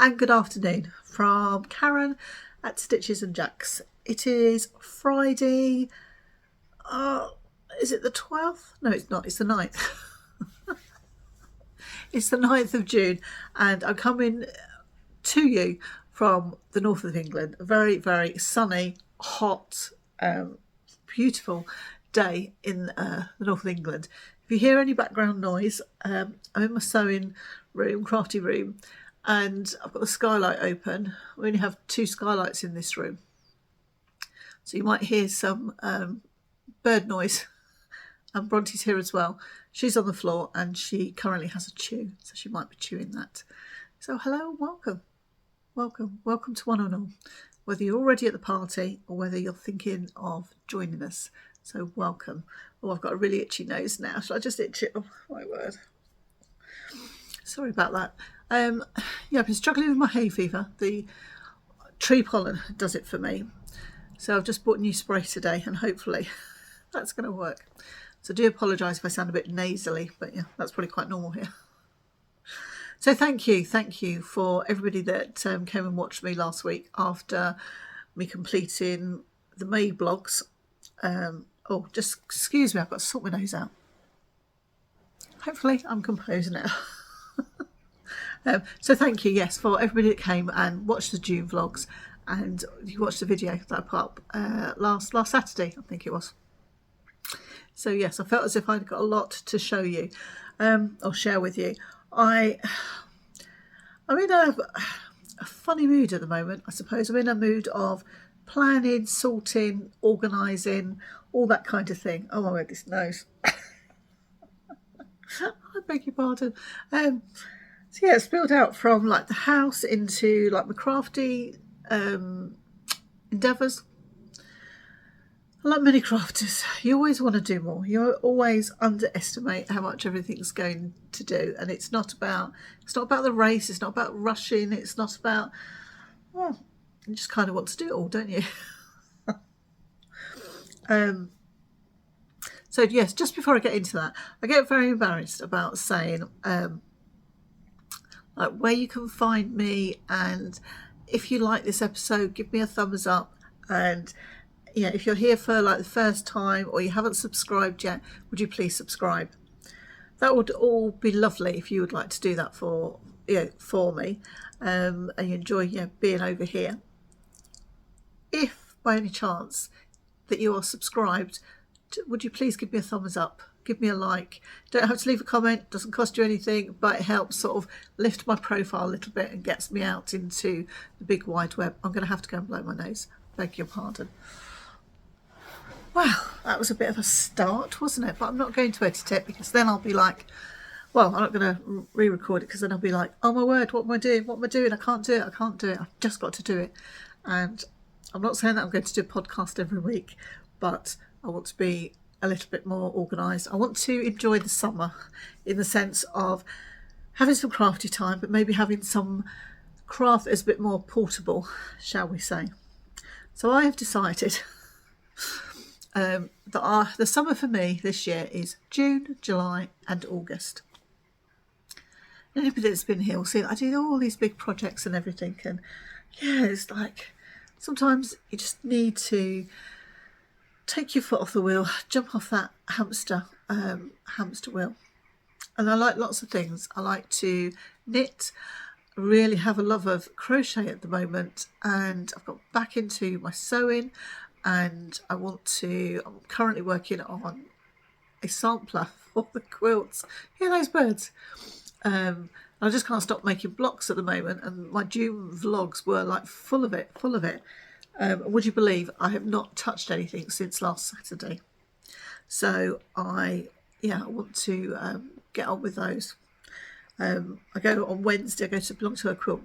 and good afternoon from Karen at Stitches and Jacks. It is Friday, is it the 12th? No, it's not, it's the 9th. It's the 9th of June, and I'm coming to you from the north of England. A very, very sunny, hot, beautiful day in the north of England. If you hear any background noise, I'm in my sewing room, crafty room, and I've got the skylight open. We only have 2 skylights in this room, so you might hear some bird noise. And Bronte's here as well. She's on the floor and she currently has a chew, so she might be chewing that. So hello and welcome. Welcome to one and all, whether you're already at the party or whether you're thinking of joining us. So welcome. Oh, I've got a really itchy nose now. Shall I just itch it? Oh my word. Sorry about that. Yeah, I've been struggling with my hay fever. The tree pollen does it for me. So I've just bought new spray today and hopefully that's going to work. So I do apologise if I sound a bit nasally, but yeah, that's probably quite normal here. So thank you for everybody that came and watched me last week after me completing the May blogs. Oh, just excuse me, I've got to sort my nose out. Hopefully I'm composed now. So thank you, yes, for everybody that came and watched the June vlogs, and you watched the video that I put up last Saturday, I think it was. So yes, I felt as if I'd got a lot to show you or share with you. I'm in a funny mood at the moment, I suppose. I'm in a mood of planning, sorting, organising, all that kind of thing. Oh my word, this nose. I beg your pardon. So yeah, it's spilled out from like the house into like my crafty endeavours. Like many crafters, you always want to do more. You always underestimate how much everything's going to do, and it's not about the race. It's not about rushing. It's not about, well, you just kind of want to do it all, don't you? So yes, just before I get into that, I get very embarrassed about saying like where you can find me, and if you like this episode, give me a thumbs up. And yeah, if you're here for like the first time or you haven't subscribed yet, would you please subscribe? That would all be lovely if you would like to do that for me, and you enjoy being over here. If by any chance that you are subscribed, would you please give me a thumbs up? Give me a like. Don't have to leave a comment, doesn't cost you anything, but it helps sort of lift my profile a little bit and gets me out into the big wide web. I'm going to have to go and blow my nose. Beg your pardon. Well, that was a bit of a start, wasn't it? But I'm not going to edit it because then I'll be like, well, I'm not going to re-record it because then I'll be like, oh my word, what am I doing? What am I doing? I can't do it. I've just got to do it. And I'm not saying that I'm going to do a podcast every week, but I want to be a little bit more organised. I want to enjoy the summer in the sense of having some crafty time, but maybe having some craft that's a bit more portable, shall we say. So I have decided that the summer for me this year is June, July and August. Anybody that's been here will see that I do all these big projects and everything, and yeah, it's like sometimes you just need to take your foot off the wheel, jump off that hamster wheel. And I like lots of things. I like to knit, really have a love of crochet at the moment, and I've got back into my sewing. And I'm currently working on a sampler for the quilts. Yeah, those birds. I just can't stop making blocks at the moment, and my June vlogs were like full of it. Would you believe I have not touched anything since last Saturday? So I want to get on with those. I go on Wednesday. I belong to a quilt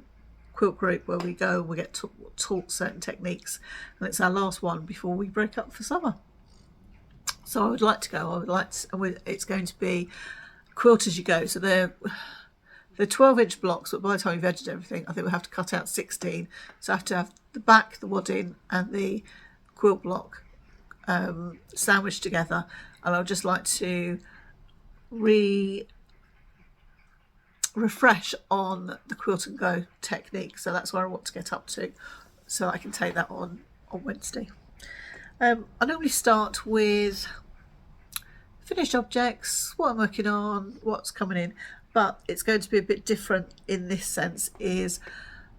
group where we go and we get taught certain techniques, and it's our last one before we break up for summer. So I would like to go. It's going to be quilt as you go. So they're 12-inch blocks, but by the time we've edited everything, I think we have to cut out 16. So I have to have the back, the wadding, and the quilt block sandwiched together. And I would just like to refresh on the Quilt and Go technique. So that's where I want to get up to, so I can take that on Wednesday. I normally start with finished objects, what I'm working on, what's coming in, but it's going to be a bit different in this sense. Is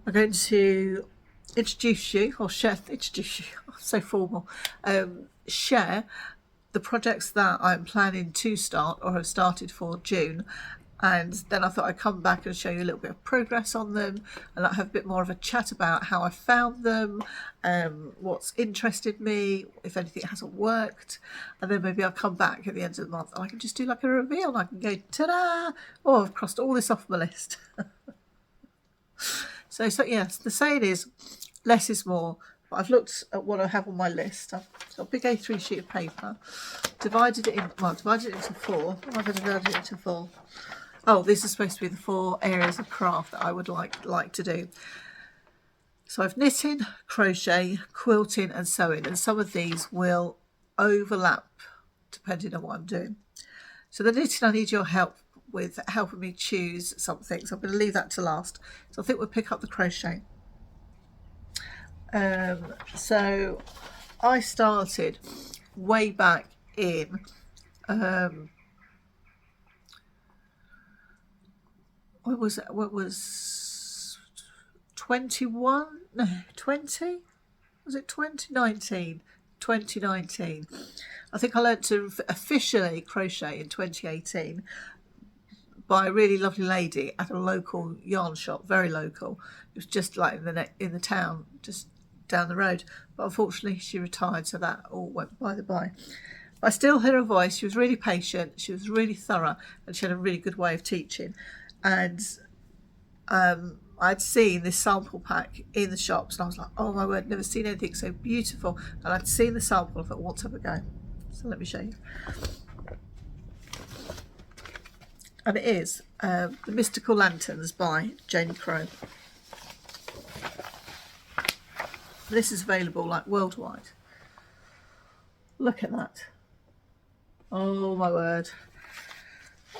I'm going to introduce you, or introduce you, so formal, share the projects that I'm planning to start or have started for June, and then I thought I'd come back and show you a little bit of progress on them, and I'll have a bit more of a chat about how I found them, what's interested me, if anything hasn't worked, and then maybe I'll come back at the end of the month and I can just do like a reveal and I can go, ta-da! Oh, I've crossed all this off my list. So yes, the saying is less is more. But I've looked at what I have on my list. I've got a big A3 sheet of paper, divided it into four. I've divided it into four. Oh, this is supposed to be the 4 areas of craft that I would like to do. So I've knitting, crochet, quilting and sewing, and some of these will overlap depending on what I'm doing. So the knitting, I need your help with helping me choose something, so I'm going to leave that to last. So I think we'll pick up the crochet. So I started way back in what was 21? No, 20? Was it 2019? 2019. I think I learned to officially crochet in 2018 by a really lovely lady at a local yarn shop, very local. It was just like in the town, just down the road. But unfortunately, she retired, so that all went by the by. But I still hear her voice. She was really patient. She was really thorough, and she had a really good way of teaching. And I'd seen this sample pack in the shops, and I was like, oh my word, never seen anything so beautiful. And I'd seen the sample. I thought, what's up a go? So let me show you. And it is The Mystical Lanterns by Janie Crow. This is available like worldwide. Look at that. Oh my word.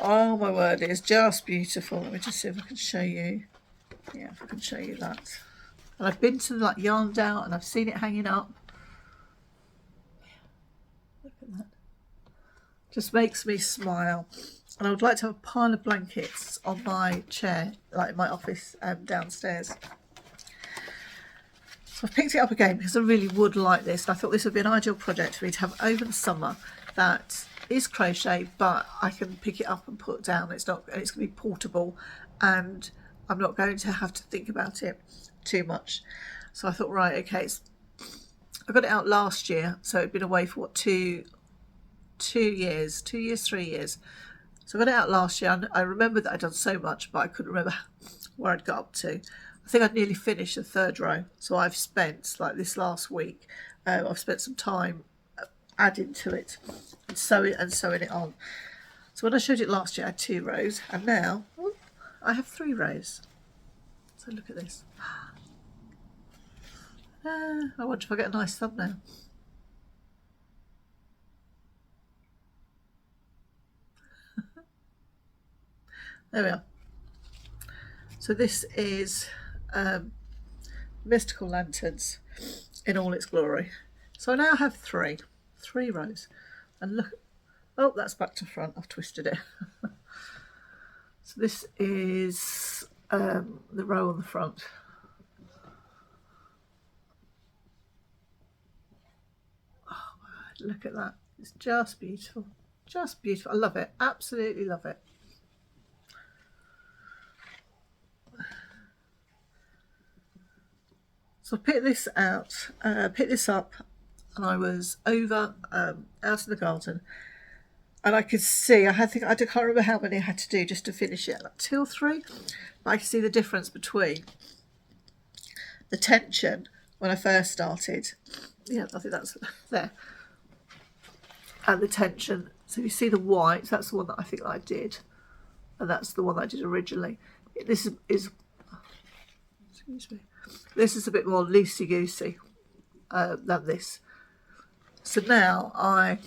Oh my word, it is just beautiful. Let me just see if I can show you. Yeah, if I can show you that. And I've been to like Yarned Out and I've seen it hanging up. Look at that. Just makes me smile. And I would like to have a pile of blankets on my chair, like in my office downstairs. So I've picked it up again because I really would like this. And I thought this would be an ideal project for me to have over the summer that is crochet, but I can pick it up and put down. It's going to be portable, and I'm not going to have to think about it too much. So I thought, right, okay, I got it out last year, so it'd been away for what, 3 years. So I got it out last year. I remember that I'd done so much, but I couldn't remember where I'd got up to. I think I'd nearly finished the 3rd row. So I've spent, like this last week, I've spent some time adding to it and sewing it on. So when I showed it last year, I had 2 rows, and now I have 3 rows. So look at this. I wonder if I get a nice thumbnail. There we are. So this is Mystical Lanterns in all its glory. So I now have 3 rows, and look, oh, that's back to front. I've twisted it. So this is the row on the front. Oh my God, look at that. It's just beautiful. Just beautiful. I love it. Absolutely love it. So I picked this up, and I was over out in the garden, and I could see, I can't remember how many I had to do just to finish it, like 2 or 3, but I could see the difference between the tension when I first started, yeah, I think that's there, and the tension. So you see the white, that's the one that I think that I did, and that's the one that I did originally. This is excuse me. This is a bit more loosey-goosey than this. So now I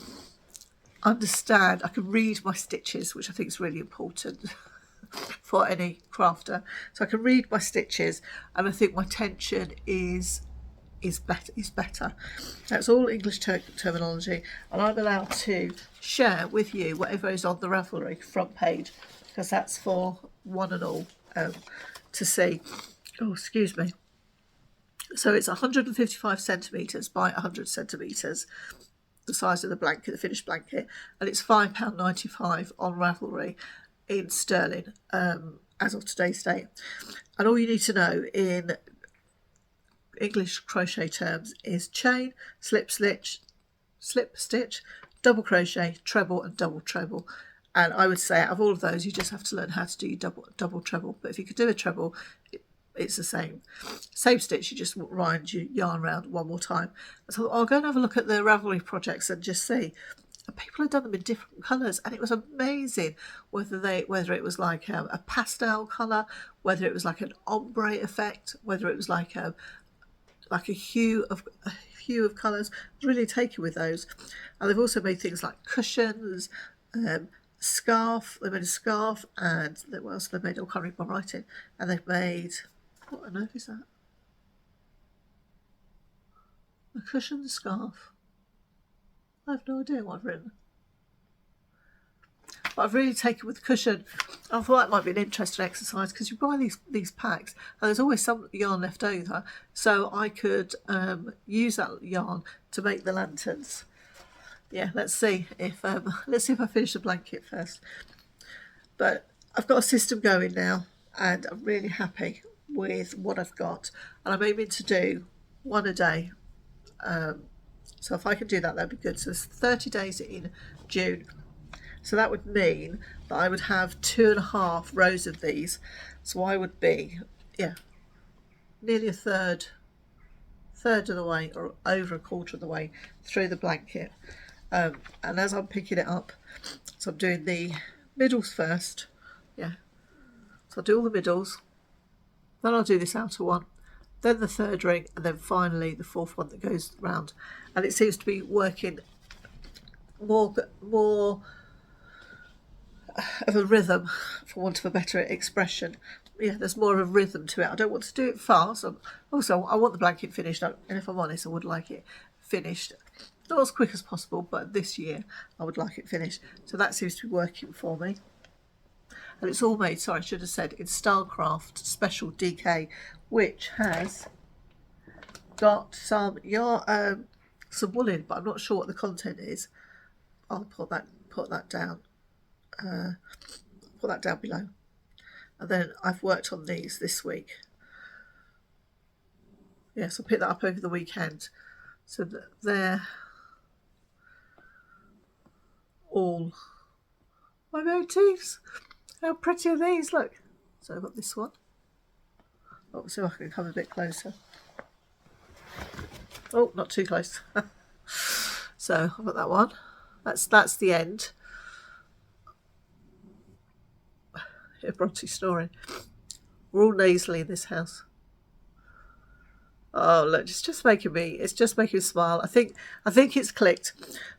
understand, I can read my stitches, which I think is really important. for any crafter, so I can read my stitches, and I think my tension is better. That's all English terminology, and I'm allowed to share with you whatever is on the Ravelry front page, because that's for one and all to see. Oh, excuse me. So it's 155 centimetres by 100 centimetres, the size of the blanket, the finished blanket, and it's £5.95 on Ravelry in sterling as of today's date. And all you need to know in English crochet terms is chain, slip stitch, double crochet, treble and double treble. And I would say out of all of those, you just have to learn how to do your double treble. But if you could do a treble, it's the same stitch. You just wind your yarn around one more time. So I'll go and have a look at the Ravelry projects and just see. And people have done them in different colours, and it was amazing. Whether it was like a pastel colour, whether it was like an ombre effect, whether it was like a hue of colours. I was really taken with those. And they've also made things like cushions, scarf. They made a scarf, and what else they made? I can't read my writing. And they've made, what on earth is that? A cushion, scarf. I have no idea what I've written. But I've really taken with the cushion. I thought that might be an interesting exercise, because you buy these packs and there's always some yarn left over, so I could use that yarn to make the lanterns. Yeah, let's see if I finish the blanket first. But I've got a system going now, and I'm really happy with what I've got, and I'm aiming to do one a day. So if I can do that, that'd be good. So there's 30 days in June. So that would mean that I would have 2.5 rows of these. So I would be, nearly a third of the way, or over a quarter of the way through the blanket. And as I'm picking it up, so I'm doing the middles first. Yeah. So I'll do all the middles. Then I'll do this outer one. Then the third ring, and then finally the fourth one that goes round. And it seems to be working more of a rhythm, for want of a better expression. Yeah, there's more of a rhythm to it. I don't want to do it fast. Also, I want the blanket finished, and if I'm honest, I would like it finished not as quick as possible, but this year I would like it finished. So that seems to be working for me. And it's all made, sorry, I should have said, in Stylecraft Special DK, which has got some yarn, some wool in, but I'm not sure what the content is. I'll put that down. Put that down below. And then I've worked on these this week. Yes, I'll pick that up over the weekend. So that they're all my motifs. How pretty are these? Look. So I've got this one. Oh, so I can come a bit closer. Oh, not too close. So I've got that one. That's the end. A Bronte story. We're all nasally in this house. Oh look, it's just making me smile. I think it's clicked.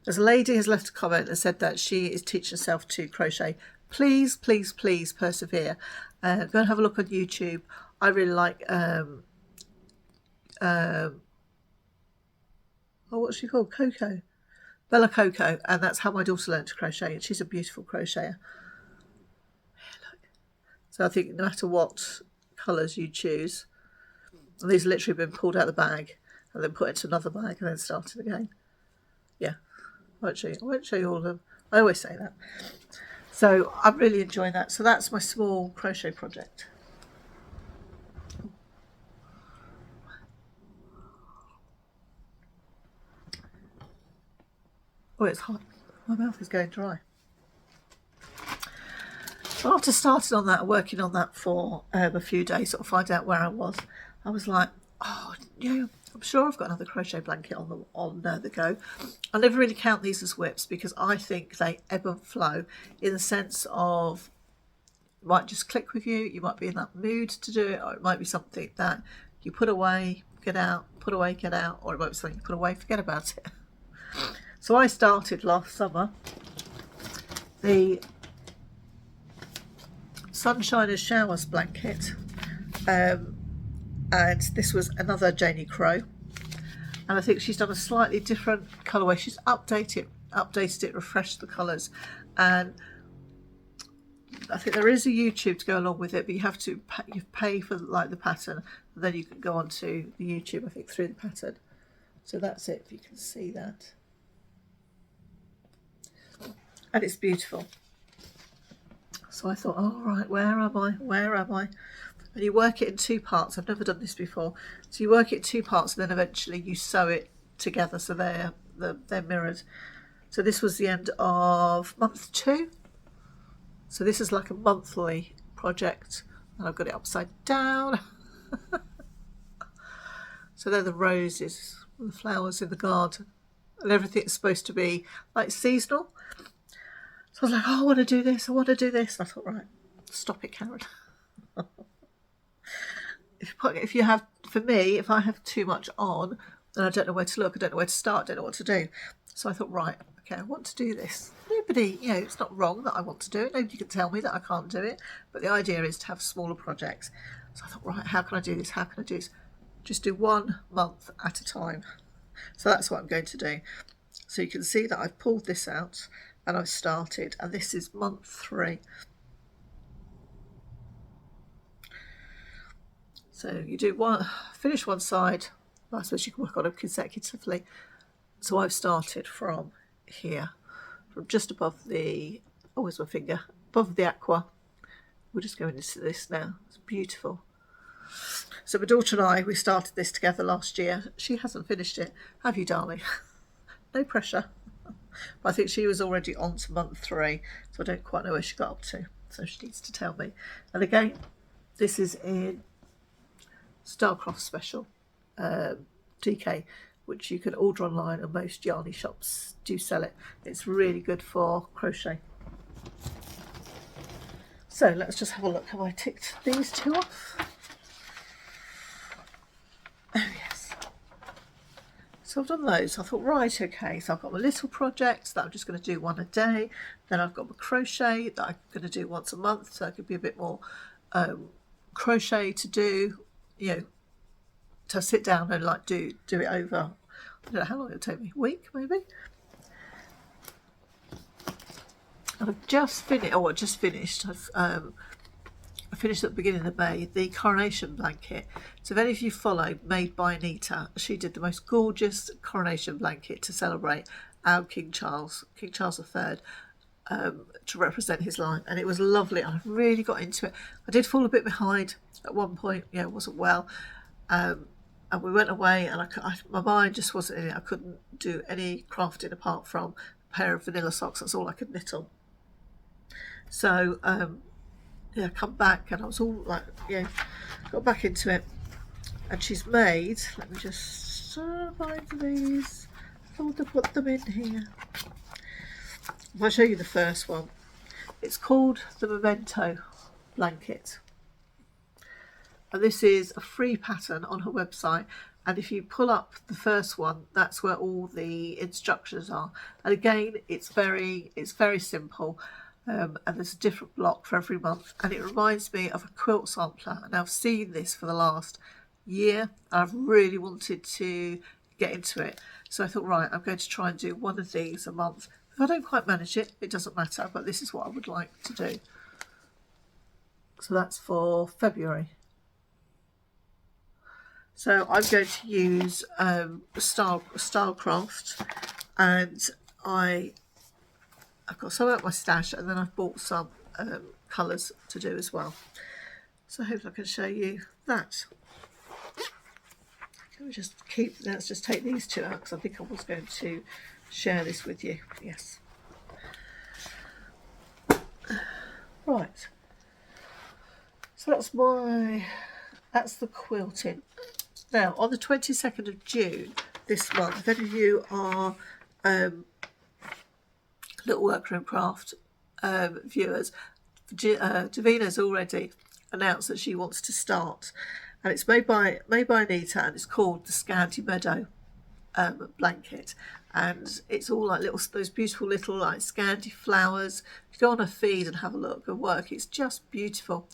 There's a lady has left a comment and said that she is teaching herself to crochet. Please, please, please persevere. Go and have a look on YouTube. I really like what's she called? Bella Coco, and that's how my daughter learned to crochet, and she's a beautiful crocheter. So I think no matter what colours you choose, and these literally been pulled out of the bag and then put into another bag and then started again. Yeah, I won't show you all of them. I always say that. So I'm really enjoying that. So that's my small crochet project. Oh, it's hot. My mouth is going dry. After starting on that, working on that for a few days, sort of find out where I was like, oh, yeah, I'm sure I've got another crochet blanket on the go. I never really count these as whips, because I think they ebb and flow, in the sense of it might just click with you, you might be in that mood to do it, or it might be something that you put away, get out, put away, get out, or it might be something you put away, forget about it. So I started last summer the Sunshine and Showers blanket, and this was another Janie Crow, and I think she's done a slightly different colourway. She's updated it, refreshed the colours, and I think there is a YouTube to go along with it, but you have to pay for like the pattern, and then you can go onto the YouTube, I think, through the pattern. So that's it, if you can see that. And it's beautiful. So I thought, oh right, where am I? Where am I? And you work it in 2 parts. I've never done this before. So you work it in 2 parts, and then eventually you sew it together so they're mirrored. So this was the end of month 2. So this is like a monthly project, and I've got it upside down. So they're the roses, the flowers in the garden, and everything's supposed to be like seasonal. So I was like, oh, I want to do this, I want to do this. And I thought, right, stop it, Karen. If you have, for me, if I have too much on, then I don't know where to look, I don't know where to start, I don't know what to do. So I thought, right, okay, I want to do this. Nobody, you know, it's not wrong that I want to do it. Nobody can tell me that I can't do it. But the idea is to have smaller projects. So I thought, right, how can I do this? How can I do this? Just do 1 month at a time. So that's what I'm going to do. So you can see that I've pulled this out and I've started, and this is month 3. So you do finish one side. I suppose you can work on them consecutively. So I've started from here, from just above the, where's my finger? Above the aqua. We're just going into this now. It's beautiful. So my daughter and I, we started this together last year. She hasn't finished it. Have you, darling? No pressure. But I think she was already on to month 3, so I don't quite know where she got up to. So she needs to tell me. And again, this is in Starcraft Special DK, which you can order online, and most yarny shops do sell it. It's really good for crochet. So let's just have a look. Have I ticked these 2 off? Oh yes. So I've done those. I thought, right, okay, so I've got my little projects that I'm just going to do 1 a day. Then I've got my crochet that I'm going to do once a month, so it could be a bit more crochet to do, you know, to sit down and like do it over, I don't know how long it'll take me, a week maybe. And I've just finished, I finished at the beginning of May, the coronation blanket. So if any of you follow Made by Anita, she did the most gorgeous coronation blanket to celebrate our King Charles III, to represent his line, and it was lovely. I really got into it. I did fall a bit behind at one point, you know, wasn't well, and we went away, and my mind just wasn't in it. I couldn't do any crafting apart from a pair of vanilla socks. That's all I could knit on. So yeah, come back, and I was all like, yeah, got back into it. And she's made, let me just find these, I want to put them in here. I'll show you the first one. It's called the Memento blanket, and this is a free pattern on her website, and if you pull up the first one, that's where all the instructions are. And again, it's very simple, and there's a different block for every month, and it reminds me of a quilt sampler, and I've seen this for the last year, and I've really wanted to get into it. So I thought, right, I'm going to try and do 1 of these a month. If I don't quite manage it, it doesn't matter, but this is what I would like to do. So that's for February. So I'm going to use Stylecraft, and I've got some out my stash, and then I've bought some colours to do as well. So I hope I can show you that. Let's just take these 2 out, because I think I was going to share this with you. Yes. Right. So that's the quilting. Now, on the 22nd of June this month, if any of you are Little Workroom Craft viewers, Davina's already announced that she wants to start, and it's made by Anita, and it's called the Scanty Meadow. blanket, and it's all like those beautiful little like Scandi flowers. If you go on a feed and have a look at work, it's just beautiful.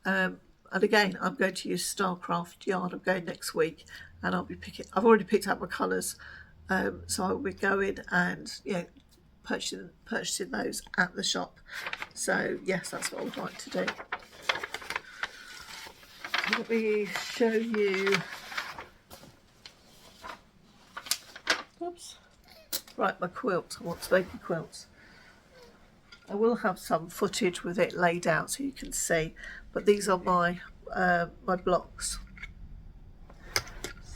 And again, I'm going to use Starcraft yarn. I'm going next week, and I'll be picking. I've already picked out my colours, so I'll be going and purchasing those at the shop. So yes, that's what I would like to do. Let me show you. Oops. Right, my quilt. I want to make a quilt. I will have some footage with it laid out so you can see, but these are my my blocks.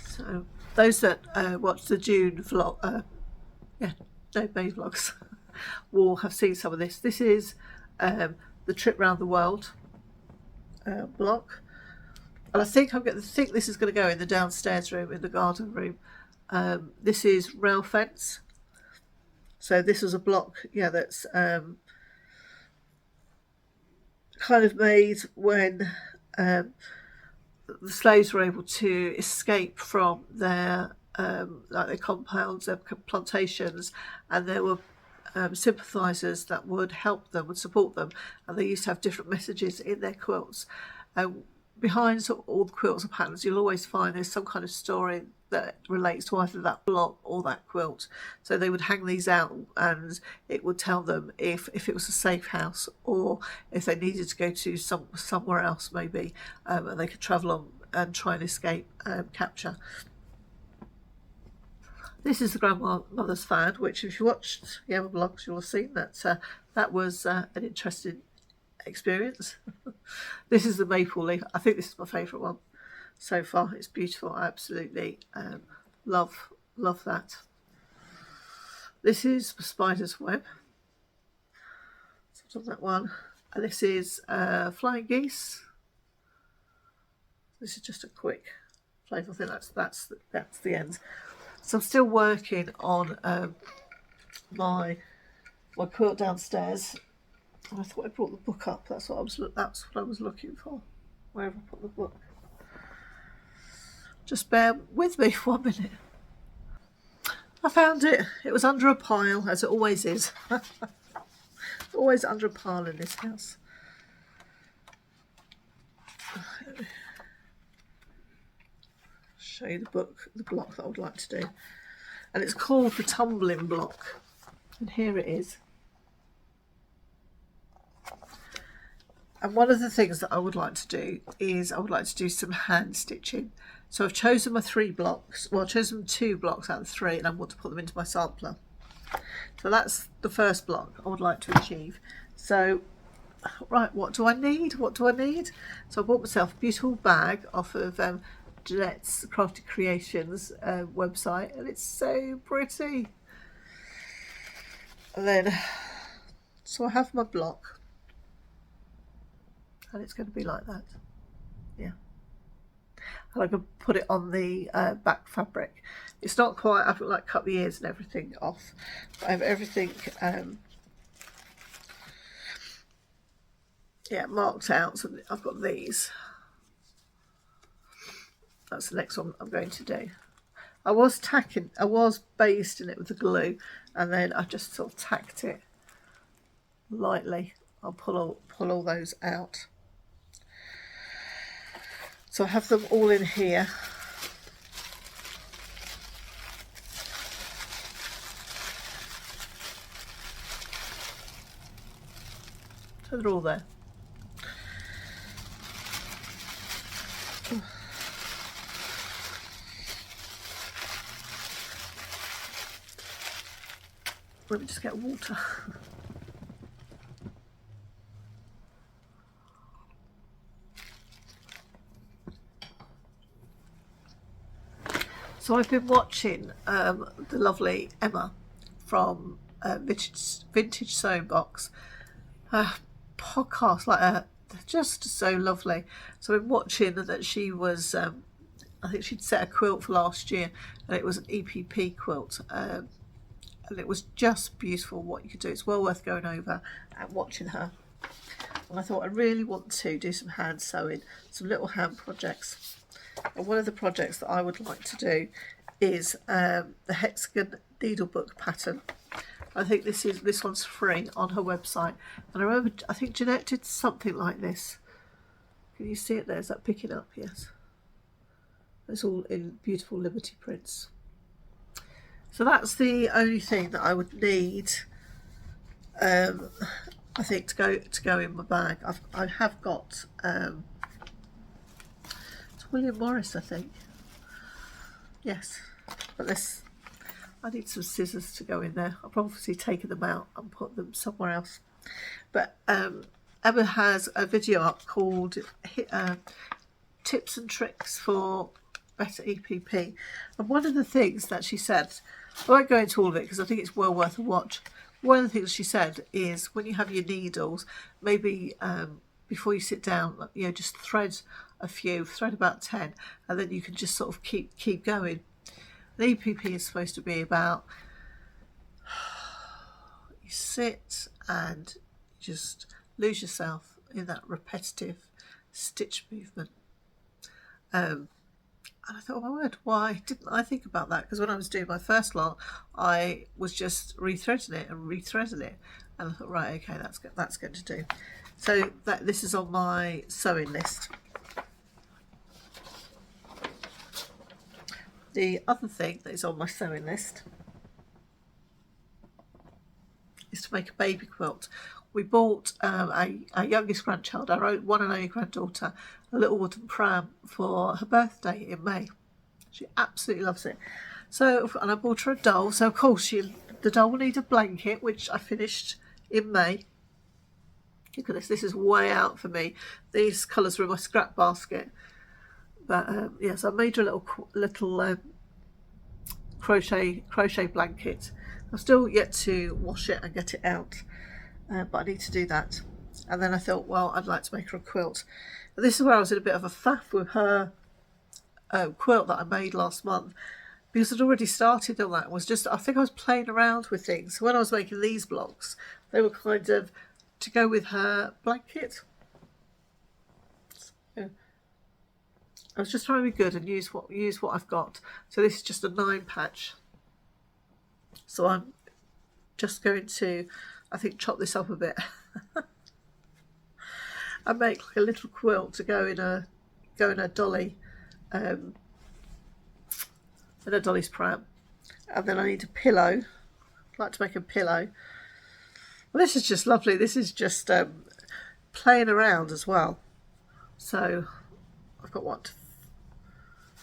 So those that watch the June vlog, May vlogs, will have seen some of this. This is the trip round the world block, and I think this is going to go in the downstairs room, in the garden room. This is rail fence. So this was a block, that's kind of made when the slaves were able to escape from their their compounds, their plantations, and there were sympathisers that would help them, would support them, and they used to have different messages in their quilts. Behind sort of all the quilts or patterns, you'll always find there's some kind of story that relates to either that block or that quilt. So they would hang these out, and it would tell them if it was a safe house, or if they needed to go to somewhere else maybe, and they could travel on and try and escape capture. This is the grandmother's fan, which if you watched the other vlogs, you'll have seen that that was an interesting experience. This is the maple leaf. I think this is my favourite one so far. It's beautiful. I absolutely love that. This is the spider's web. So I've done that one. And this is flying geese. This is just a quick flavour. I think that's the end. So I'm still working on my quilt downstairs. And I thought I brought the book up. That's what I was looking for. Where have I put the book? Just bear with me for 1 minute. I found it. It was under a pile, as it always is. Always under a pile in this house. Show you the block that I would like to do. And it's called the tumbling block. And here it is. And one of the things that I would like to do is I would like to do some hand stitching. So I've chosen my 3 blocks. Well, I've chosen 2 blocks out of 3, and I want to put them into my sampler. So that's the first block I would like to achieve. So, right, what do I need? So I bought myself a beautiful bag off of Jeanette's Crafty Creations website, and it's so pretty. And then, so I have my block. And it's going to be like that, yeah. And I can put it on the back fabric. It's not quite, I've like cut the ears and everything off, but I have everything marked out. So I've got these. That's the next one I'm going to do. I was basting it with the glue, and then I just sort of tacked it lightly. I'll pull all those out. So I have them all in here. So they're all there. Let me just get water. So I've been watching the lovely Emma from Vintage Sewing Box podcast, they're just so lovely. So I've been watching that she was, I think she'd set a quilt for last year, and it was an EPP quilt, and it was just beautiful what you could do. It's well worth going over and watching her. And I thought I really want to do some hand sewing, some little hand projects. And one of the projects that I would like to do is the hexagon needlebook pattern. I think this one's free on her website, and I remember I think Jeanette did something like this. Can you see it there? Is that picking up? Yes. It's all in beautiful Liberty prints. So that's the only thing that I would need. I think to go in my bag. I have got it's William Morris, I think. Yes, but I need some scissors to go in there. I've obviously taken them out and put them somewhere else. But Emma has a video up called Tips and Tricks for Better EPP. And one of the things that she said, I won't go into all of it because I think it's well worth a watch. One of the things she said is when you have your needles, maybe before you sit down, just thread a few, thread about 10, and then you can just sort of keep going. The EPP is supposed to be about you sit and just lose yourself in that repetitive stitch movement. And I thought, oh my word, why didn't I think about that? Because when I was doing my first lot, I was just rethreading it, and I thought, right, okay, that's going to do. So this is on my sewing list. The other thing that is on my sewing list is to make a baby quilt. We bought our youngest grandchild, our one and only granddaughter, a little wooden pram for her birthday in May. She absolutely loves it. So, and I bought her a doll. So of course the doll will need a blanket, which I finished in May. Look at this. This is way out for me. These colours are in my scrap basket. But yes, I made her a little crochet blanket. I'm still yet to wash it and get it out, but I need to do that. And then I thought, well, I'd like to make her a quilt. But this is where I was in a bit of a faff with her quilt that I made last month, because I'd already started on that. I think I was playing around with things. So when I was making these blocks, they were kind of to go with her blanket. So, I was just trying to be good and use what I've got. So this is just a 9 patch. So I'm just going to, I think, chop this up a bit and make like a little quilt to go in a dolly, in a dolly's pram. And then I need a pillow. I'd like to make a pillow. Well, this is just lovely. This is just playing around as well. So I've got what?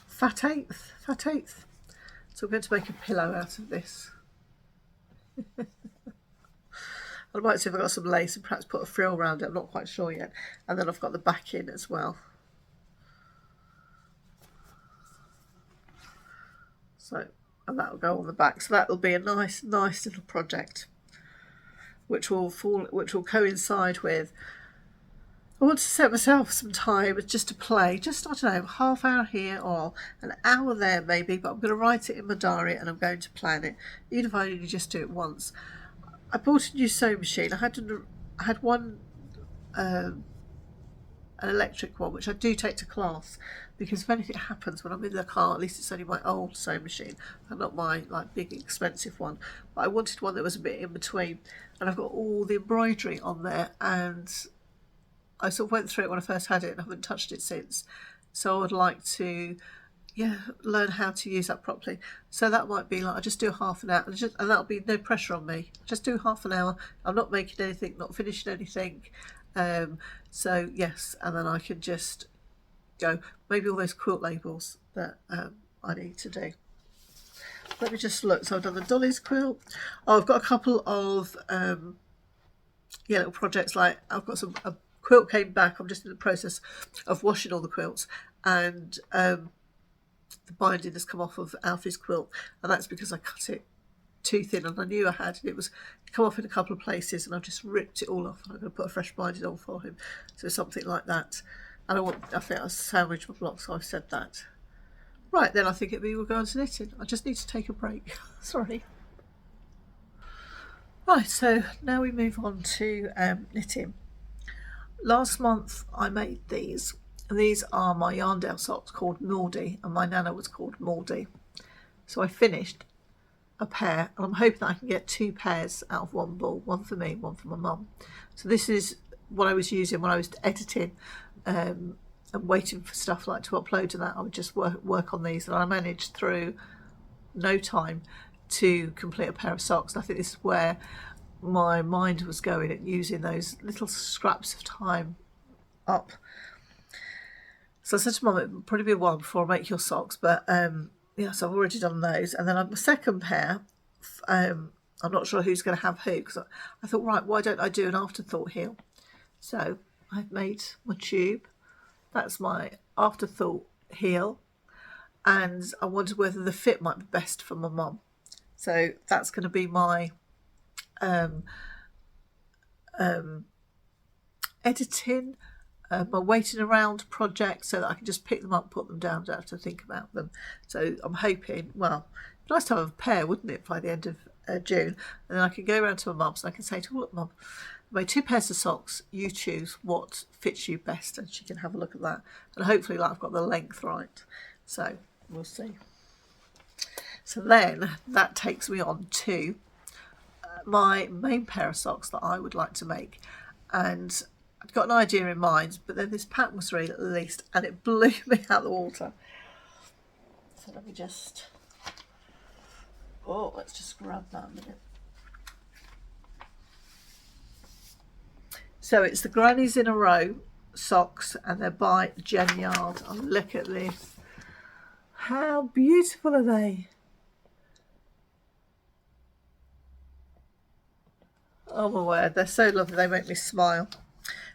Fat eighth. So I'm going to make a pillow out of this. I might see if I've got some lace and perhaps put a frill around it. I'm not quite sure yet. And then I've got the back in as well. So, and that will go on the back. So that will be a nice little project, which will coincide with. I want to set myself some time just to play, just, I don't know, half hour here or an hour there maybe, but I'm going to write it in my diary and I'm going to plan it, even if I only just do it once. I bought a new sewing machine. I had one, an electric one, which I do take to class, because if anything happens when I'm in the car, at least it's only my old sewing machine and not my like big expensive one. But I wanted one that was a bit in between, and I've got all the embroidery on there, and I sort of went through it when I first had it and I haven't touched it since. So I would like to, learn how to use that properly. So that might be like, I just do half an hour, and that'll be no pressure on me. Just do half an hour. I'm not making anything, not finishing anything. So yes, and then I can just go, maybe all those quilt labels that I need to do. Let me just look. So I've done the Dolly's quilt. Oh, I've got a couple of little projects, like I've got a quilt came back. I'm just in the process of washing all the quilts, and the binding has come off of Alfie's quilt, and that's because I cut it too thin, and I knew I had, and it was come off in a couple of places, and I've just ripped it all off, and I'm going to put a fresh binding on for him. So something like that. And I think I'll sandwich my blocks, so I've said that. Right, then I think we'll go on to knitting. I just need to take a break. Sorry. Right, so now we move on to knitting. Last month I made these. These are my Yarndale socks called Maudie, and my Nana was called Maudie. So I finished a pair, and I'm hoping that I can get 2 pairs out of one ball, one for me, one for my mum. So this is what I was using when I was editing and waiting for stuff like to upload, and that I would just work on these, and I managed through no time to complete a pair of socks. And I think this is where my mind was going, at using those little scraps of time up. So I said to Mum, it'll probably be a while before I make your socks, but yeah, so I've already done those. And then on the second pair, I'm not sure who's going to have who, because I thought, right, why don't I do an afterthought heel? So I've made my tube. That's my afterthought heel, and I wondered whether the fit might be best for my mum. So that's going to be my editing, my waiting around project, so that I can just pick them up, put them down, don't have to think about them. So I'm hoping, well, nice to have a pair, wouldn't it, by the end of June, and then I can go around to my mum's and I can say to her, look, Mum, I made 2 pairs of socks, you choose what fits you best, and she can have a look at that, and hopefully like I've got the length right. So we'll see. So then that takes me on to my main pair of socks that I would like to make, and I'd got an idea in mind, but then this pattern was released and it blew me out of the water. So let me just, let's just grab that a minute. So it's the Grannies in a Row socks, and they're by Jen Yard. Oh, look at this. How beautiful are they? Oh my word, they're so lovely, they make me smile.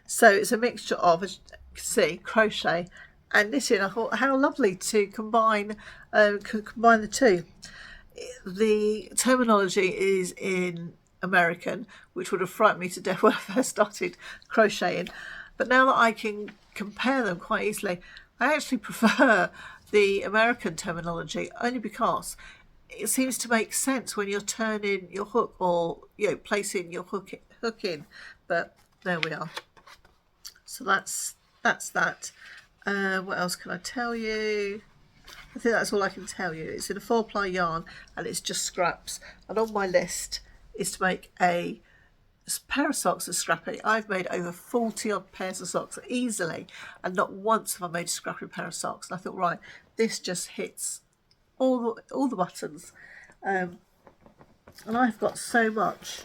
So it's a mixture of, as you can see, crochet and knitting. I thought how lovely to combine the two. The terminology is in American, which would have frightened me to death when I first started crocheting, but now that I can compare them quite easily, I actually prefer the American terminology, only because it seems to make sense when you're turning your hook, or placing your hook in. But there we are. So that's that. What else can I tell you? I think that's all I can tell you. It's in a 4-ply yarn, and it's just scraps. And on my list is to make a pair of socks of Scrappy. I've made over 40 odd pairs of socks easily, and not once have I made a Scrappy pair of socks. And I thought, right, this just hits all the buttons. And I've got so much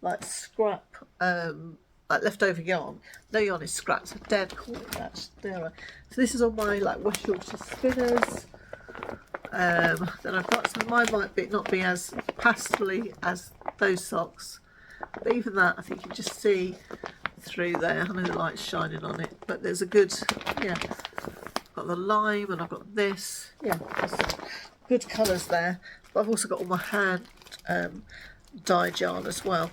like scrap, like leftover yarn. No yarn is scraps, I dare call it that. So this is all my like West Yorkshire spinners. Then I've got some, mine might not be as pastely as those socks, but even that I think you just see through there. I know the light's shining on it, but there's a good, yeah, I've got the lime and I've got this, yeah, there's good colours there. But I've also got all my hand dyed yarn as well.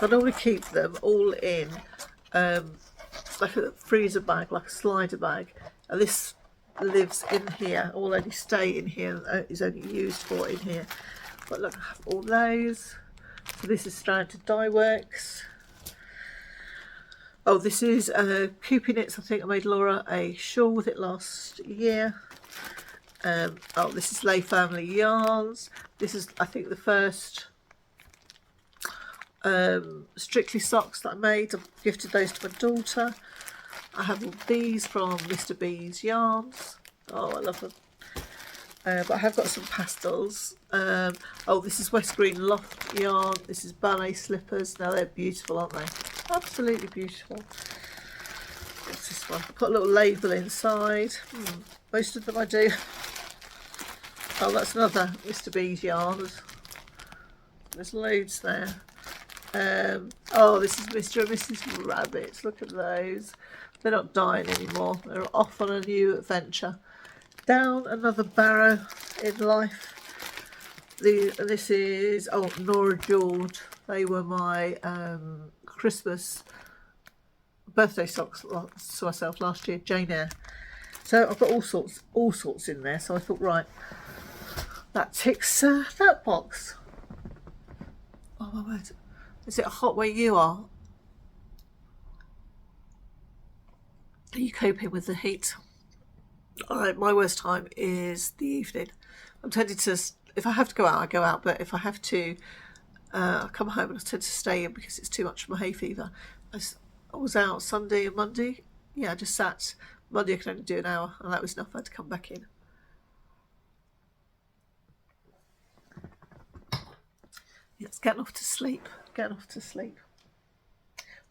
I normally keep them all in like a freezer bag, like a slider bag, and this lives in here, will only stay in here, is only used for in here. But look, I have all those. So this is Stranded Dye Works. Oh, this is Coopy Knits. I think I made Laura a shawl with it last year. Oh, this is Lay Family Yarns. This is, I think, the first Strictly socks that I made. I've gifted those to my daughter. I have all these from Mr. B's Yarns. Oh, I love them. But I have got some pastels. Oh, this is West Green Loft yarn. This is Ballet Slippers. Now they're beautiful, aren't they? Absolutely beautiful. What's this one? Put a little label inside. Most of them I do. Oh, that's another Mr. B's yarn. There's loads there. Oh, this is Mr. and Mrs. Rabbits. Look at those. They're not dying anymore. They're off on a new adventure. Down another barrow in life. This is, oh, Nora George. They were my Christmas birthday socks to myself last year, Jane Eyre. So I've got all sorts in there. So I thought, right, that ticks that box. Oh my word. Is it hot where you are? Are you coping with the heat? My worst time is the evening. I'm tending to, if I have to go out, I go out, but if I have to, I come home and I tend to stay in because it's too much for my hay fever. I was out Sunday and Monday. Yeah, I just sat. Monday I could only do an hour, and that was enough. I had to come back in. Yeah, it's getting off to sleep. Getting off to sleep.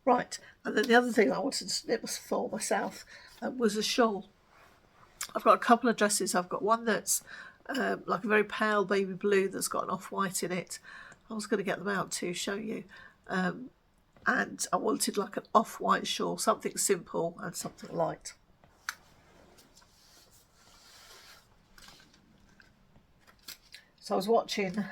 Right, and then the other thing I wanted to knit for myself was a shawl. I've got a couple of dresses. I've got one that's like a very pale baby blue that's got an off-white in it. I was going to get them out to show you. And I wanted like an off-white shawl, something simple and something light. So I was watching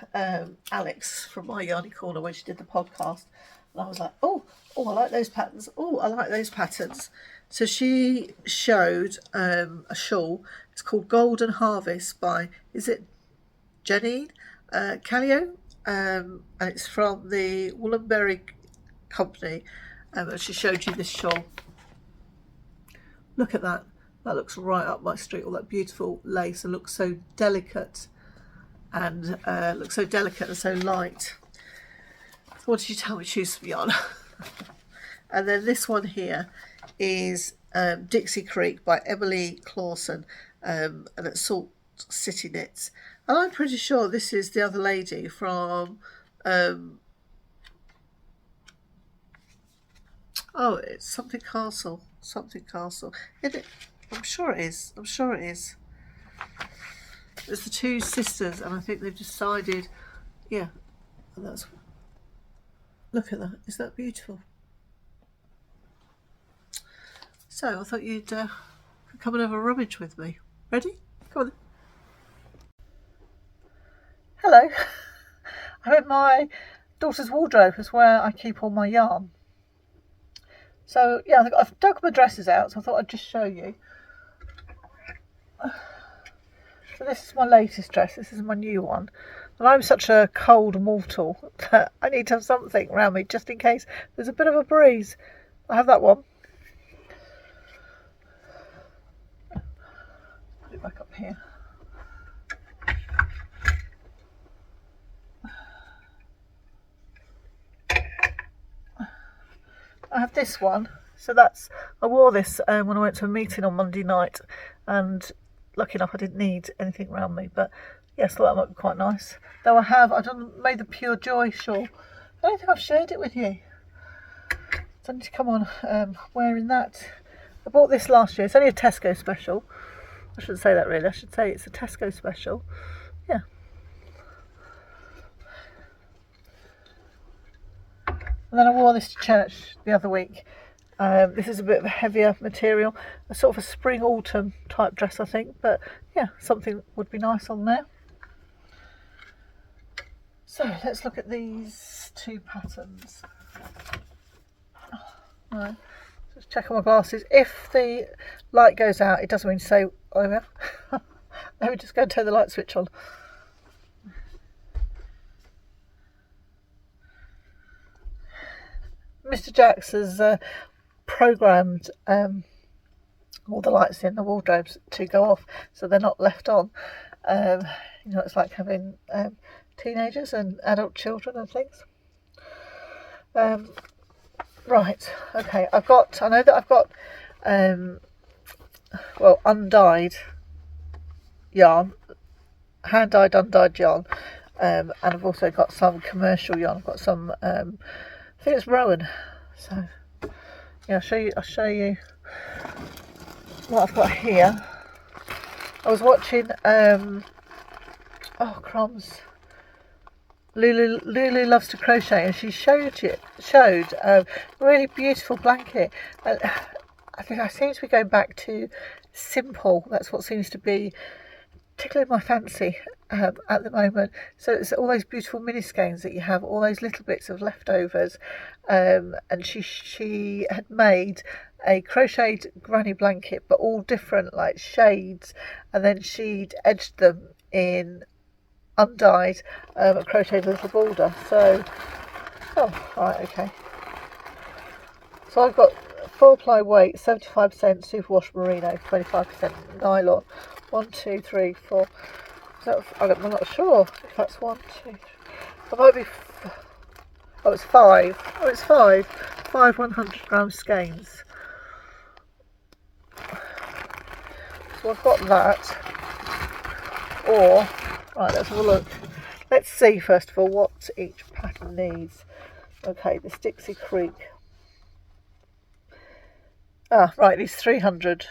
Alex from My Yarny Corner when she did the podcast, and I was like, oh, I like those patterns. Oh, I like those patterns. So she showed a shawl. It's called Golden Harvest by, is it Jenny Callio? And it's from the Woollenberry Company. And she showed you this shawl. Look at that. That looks right up my street. All that beautiful lace. It looks so delicate. And looks so delicate and so light. So what did you tell me to choose from yarn? And then this one here is Dixie Creek by Emily Clawson, and it's Salt City Knits. And I'm pretty sure this is the other lady from oh, it's something Castle. Is it? I'm sure it is. It's the two sisters, and I think they've decided, yeah, and that's, look at that, is that beautiful? So I thought you'd come and have a rummage with me. Ready? Come on then. Hello. I'm in my daughter's wardrobe. It's where I keep all my yarn. So yeah, I've dug my dresses out, so I thought I'd just show you. So this is my latest dress. This is my new one. And I'm such a cold mortal that I need to have something around me just in case there's a bit of a breeze. I have that one. Put it back up here. I have this one. So I wore this when I went to a meeting on Monday night, and lucky enough I didn't need anything around me, but yes, I thought that might be quite nice. Though I've made the Pure Joy shawl. I don't think I've shared it with you. So I need to come on wearing that. I bought this last year. It's only a Tesco special. I shouldn't say that really. I should say it's a Tesco special. Yeah. And then I wore this to church the other week. This is a bit of a heavier material, a sort of a spring-autumn type dress, I think. But yeah, something would be nice on there. So let's look at these two patterns. Right. Just check on my glasses. If the light goes out, it doesn't mean to say over. Let me just go and turn the light switch on. Mr. Jacks has programmed all the lights in the wardrobes to go off, so they're not left on. You know, it's like having teenagers and adult children and things. Right, okay, I know that I've got undyed yarn, hand-dyed undyed yarn, and I've also got some commercial yarn. I've got some I think it's Rowan. So yeah, I'll show you what I've got here. I was watching oh crumbs, Lulu Loves to Crochet, and she showed a really beautiful blanket. I think I seem to be going back to simple. That's what seems to be tickling my fancy at the moment. So it's all those beautiful mini skeins that you have, all those little bits of leftovers, and she had made a crocheted granny blanket, but all different like shades, and then she'd edged them in undyed a crocheted little border. So right, okay, so I've got 4 ply weight, 75% superwash merino, 25% nylon. 1, 2, 3, 4. I'm not sure if that's 1, 2, 3. It might be. Oh, it's 5. Oh, it's 5. 5 100-gram skeins. So I've got that. Or, right, let's have a look. Let's see first of all what each pattern needs. Okay, this Dixie Creek. Ah, right, these 300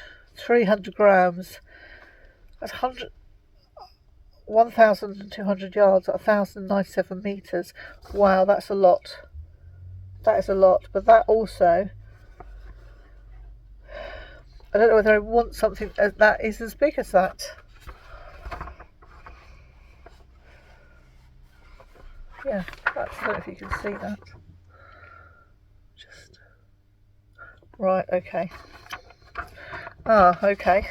grams. That's 1,200 yards at 1,097 metres. Wow, that's a lot. That is a lot. But that also, I don't know whether I want something that is as big as that. Yeah, that's, I don't know if you can see that. Just right, okay. Ah, okay.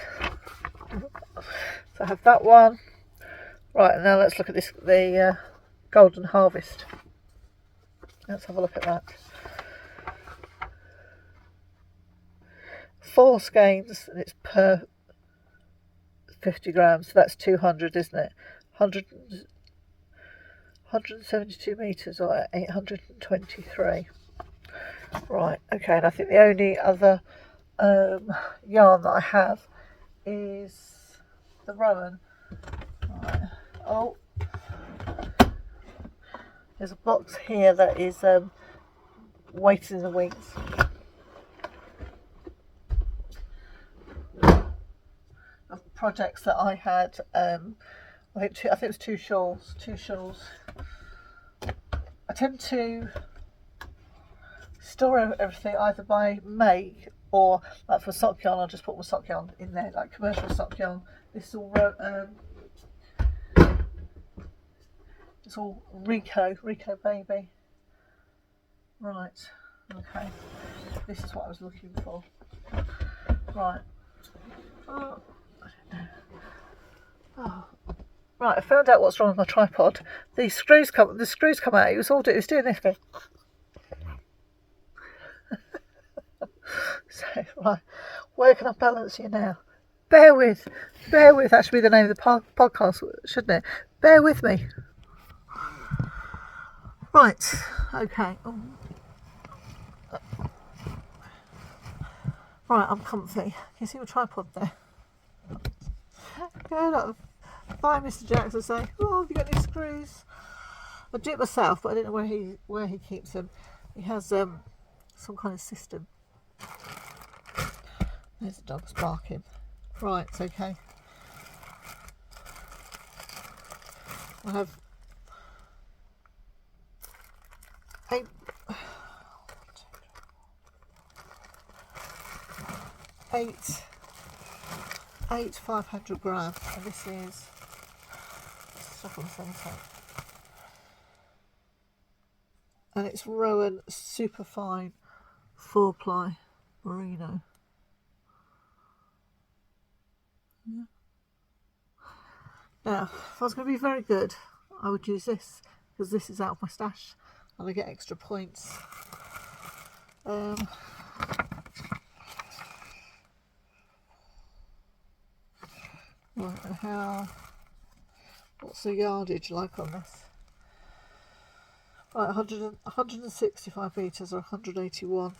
So I have that one. Right, now let's look at this, the Golden Harvest. Let's have a look at that. 4 skeins, and it's per 50 grams, so that's 200, isn't it? 172 metres, or 823. Right, okay, and I think the only other yarn that I have is the Rowan. Right. Oh, there's a box here that is waiting in the wings. Of projects that I had, I think it was 2 shawls. I tend to store everything either by make or, like for sock yarn, I'll just put my sock yarn in there, like commercial sock yarn. This is all it's all Rico baby. Right, okay. This is what I was looking for. Right. Oh. Right, I found out what's wrong with my tripod. The screws come out. It was doing this bit. So, right, where can I balance you now? Bear with. That should be the name of the podcast, shouldn't it? Bear with me. Right, okay. Oh. Right, I'm comfy. Can you see my tripod there? Going up by Mr. Jackson say, oh, have you got any screws? I do it myself, but I don't know where he keeps them. He has some kind of system. There's the dog's barking. Right, it's okay. I have 8 500 grams, and this is stuff on the centre. And it's Rowan Superfine 4 ply merino. Yeah. Now, if I was going to be very good, I would use this, because this is out of my stash and I get extra points. Right, and what's the yardage like on this? Right, 165 metres or 181.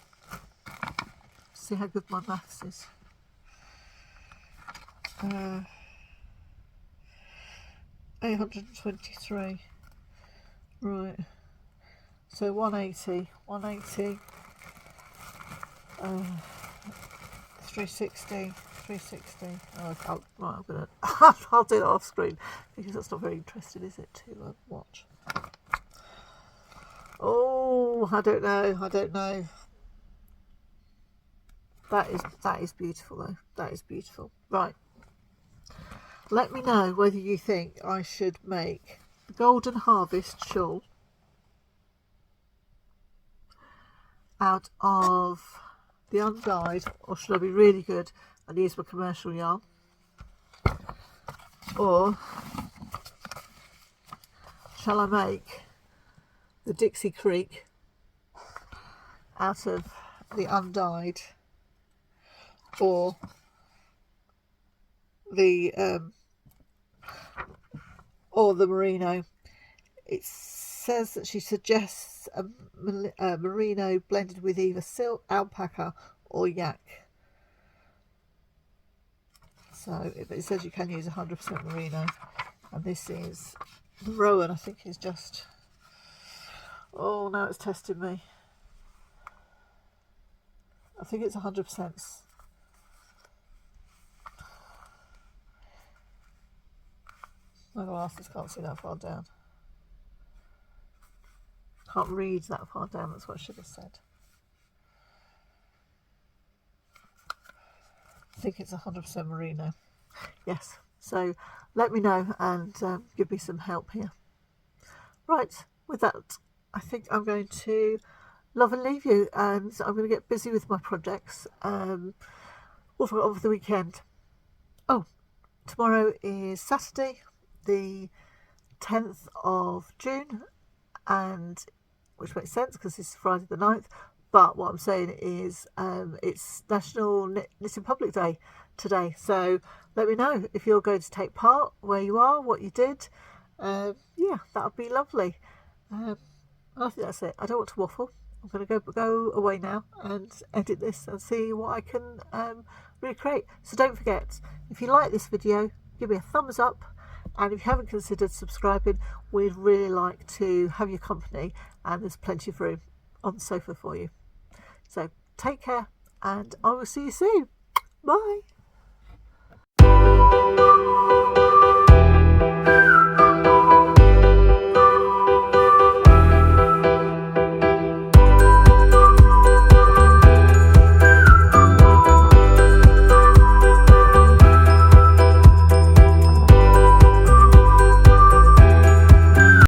See how good my maths is. 823. Right. So 180. 360. Oh, right, I'm gonna. I'll do that off screen because that's not very interesting, is it? To watch. Oh, I don't know. That is beautiful though. That is beautiful. Right. Let me know whether you think I should make the Golden Harvest shawl out of the undyed, or should I be really good and use my commercial yarn, or shall I make the Dixie Creek out of the undyed or the merino. It says that she suggests a merino blended with either silk, alpaca or yak. So it says you can use 100% merino, and this is the Rowan. I think is just, oh, now it's testing me. I think it's 100%. My glasses can't see that far down. Can't read that far down, that's what I should have said. I think it's 100% merino. Yes, so let me know and give me some help here. Right, with that, I think I'm going to love and leave you, and I'm going to get busy with my projects. What have I got over the weekend? Oh, tomorrow is Saturday, the 10th of June, and which makes sense because this is Friday the 9th. But what I'm saying is it's National Knitting Public Day today. So let me know if you're going to take part, where you are, what you did. Yeah, that would be lovely. I think that's it. I don't want to waffle. I'm going to go away now and edit this and see what I can recreate. So don't forget, if you like this video, give me a thumbs up. And if you haven't considered subscribing, we'd really like to have your company, and there's plenty of room on the sofa for you. So take care, and I will see you soon. Bye.